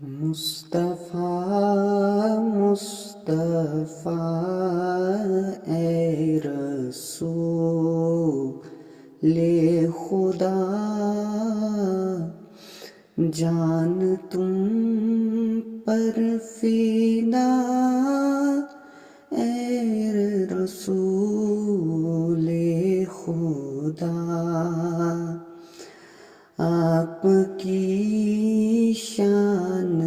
مصطفیٰ مصطفیٰ اے رسول خدا، جان تم پر فدا اے رسول خدا، آپ کی شان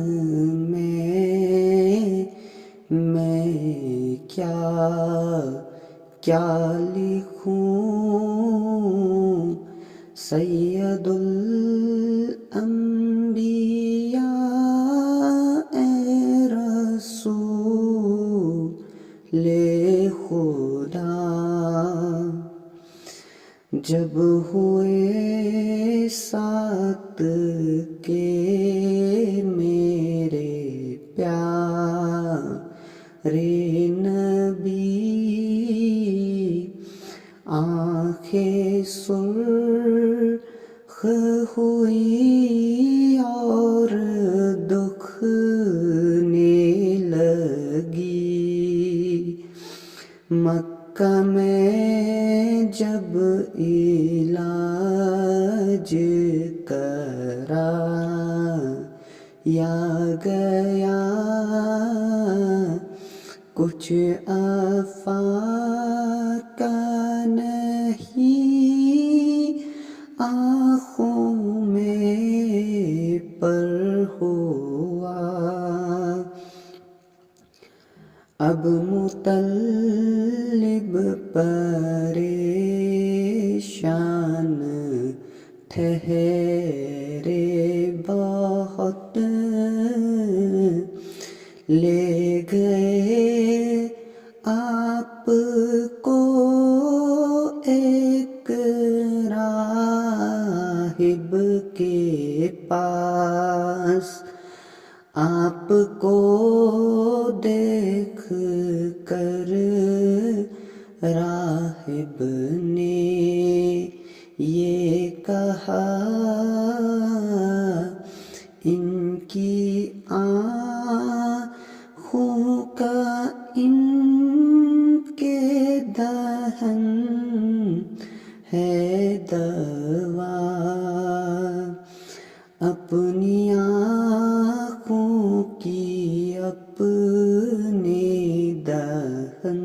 میں کیا لکھوں، سید الانبیاء اے رسول خدا، جب ہوئے ساتھ کے میرے پیارے نبی، آنکھیں سرخ ہوئی اور دکھنے لگی، مکہ میں جب علاج کرایا گیا، کچھ افاقہ نہیں آنکھوں میں پر ہوا، اب مطلب پریشان ٹھہرے بہت، لے گئے آپ کو ایک راہب کے پاس، آپ کو دیکھ کر راہب نے یہ کہا، ان کی آنکھوں کا ان کے دہن ہے دوا، اپنی آنکھوں کی اپنے دہن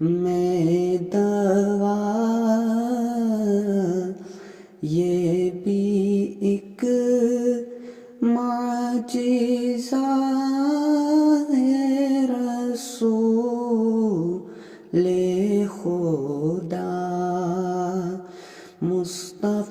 میں دوا، یہ بھی ایک معجزہ ہے رسول خدا، مصطفیٰ